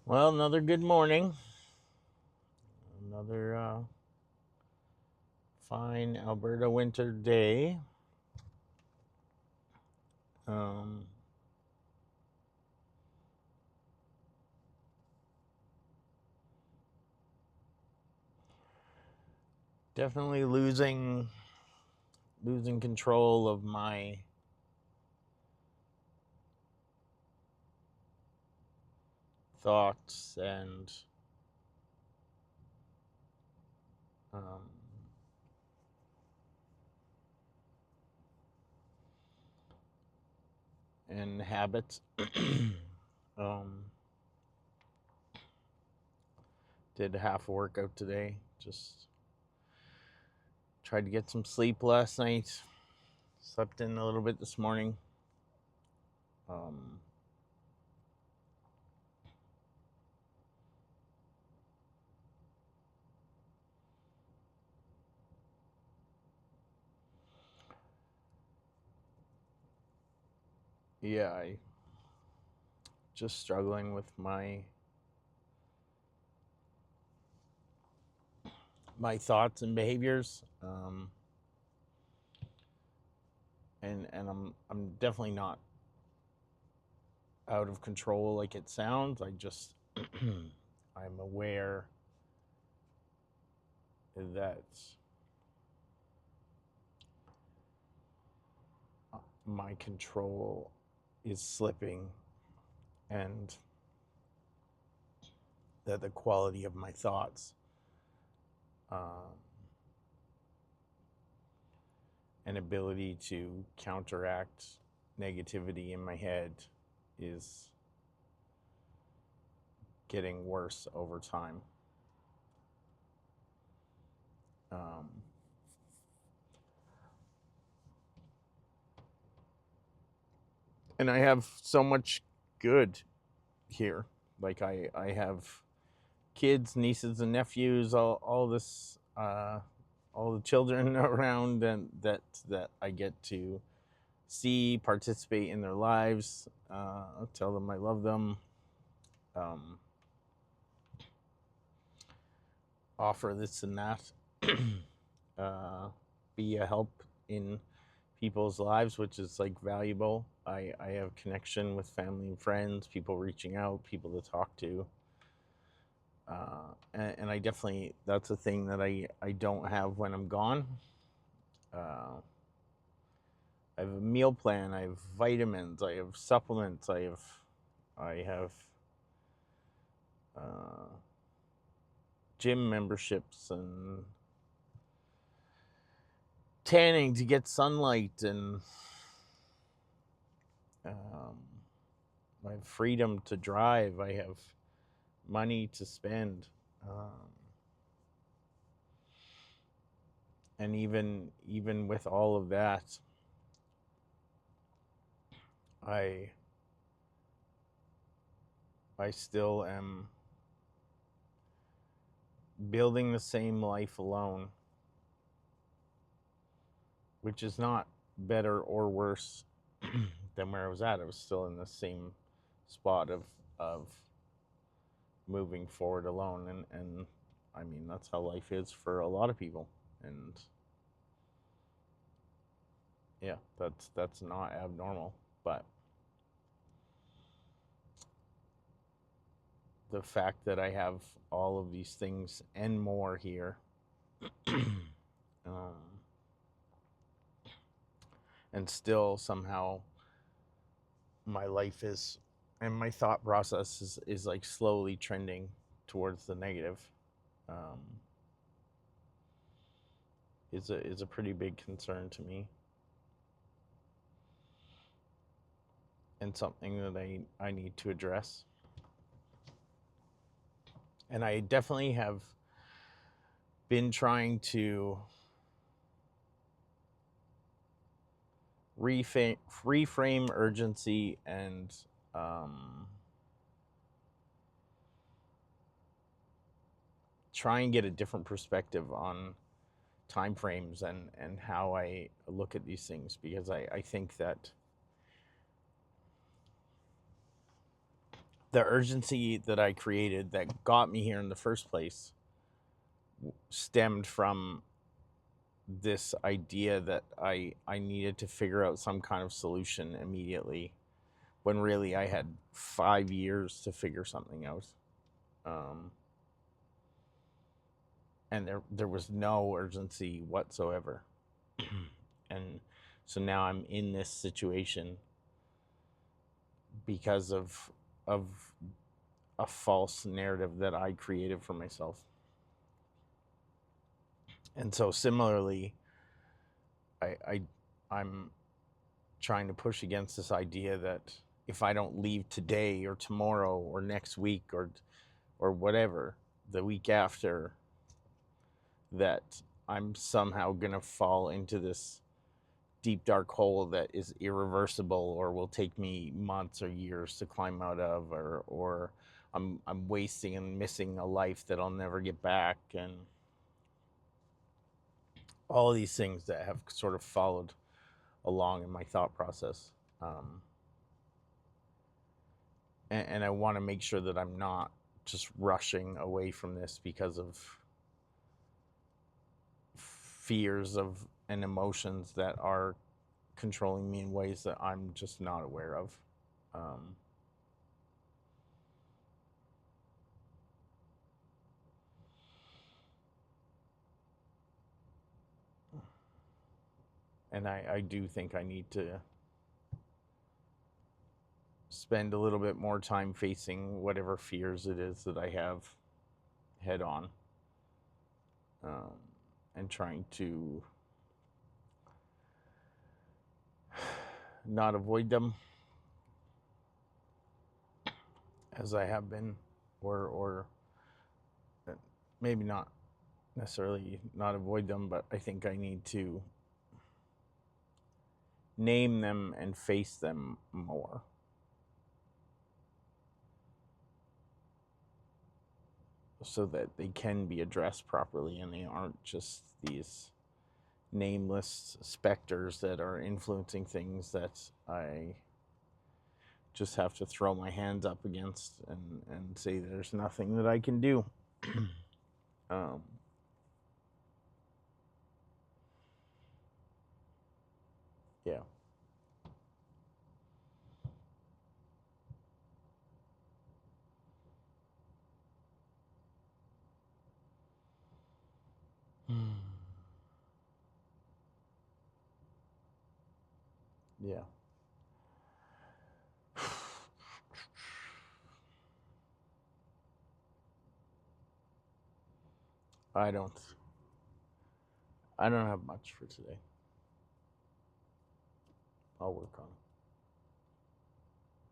Well, another good morning. Another fine Alberta winter day. Um, Definitely losing control of my thoughts um, and habits. um, did half a workout today. Just tried to get some sleep last night. Slept in a little bit this morning. Um, yeah, I just struggling with my thoughts and behaviors. And I'm definitely not out of control like it sounds. I just I'm aware that my control is slipping, and that the quality of my thoughts um, and ability to counteract negativity in my head is getting worse over time. Um, and I have so much good here. Like I have kids, nieces and nephews, all this, all the children around, and that I get to see, participate in their lives, tell them I love them, um, offer this and that, uh, be a help in people's lives, which is like valuable. I have connection with family and friends, people reaching out, people to talk to. And I definitely, that's a thing that I don't have when I'm gone. Uh, I have a meal plan. I have vitamins. I have supplements. I have uh, gym memberships and tanning to get sunlight, and um, I have freedom to drive. I have money to spend, and even with all of that, I I still am building the same life alone, which is not better or worse than where I was at. I was still in the same spot of moving forward alone, and I mean that's how life is for a lot of people, and yeah, that's not abnormal, but the fact that I have all of these things and more here, um, and still somehow my life is and my thought process is like slowly trending towards the negative, um, is a pretty big concern to me, and something that I need to address. And I definitely have been trying to reframe urgency and um, try and get a different perspective on time frames and how I look at these things, because I think that the urgency that I created that got me here in the first place stemmed from this idea that I needed to figure out some kind of solution immediately, when really I had 5 years to figure something out. Um, and there was no urgency whatsoever. And so now I'm in this situation because of a false narrative that I created for myself. And so similarly, I I'm trying to push against this idea that if I don't leave today or tomorrow or next week or whatever, the week after, that I'm somehow going to fall into this deep dark hole that is irreversible or will take me months or years to climb out of, or I'm wasting and missing a life that I'll never get back, and all of these things that have sort of followed along in my thought process. And I want to make sure that I'm not just rushing away from this because of fears of and emotions that are controlling me in ways that I'm just not aware of. Um, and I do think I need to spend a little bit more time facing whatever fears it is that I have head on, um, and trying to not avoid them as I have been, or maybe not necessarily not avoid them, but I think I need to name them and face them more. So that they can be addressed properly and they aren't just these nameless specters that are influencing things that I just have to throw my hands up against and say there's nothing that I can do. um, yeah. Yeah. I don't I don't have much for today. I'll work on it.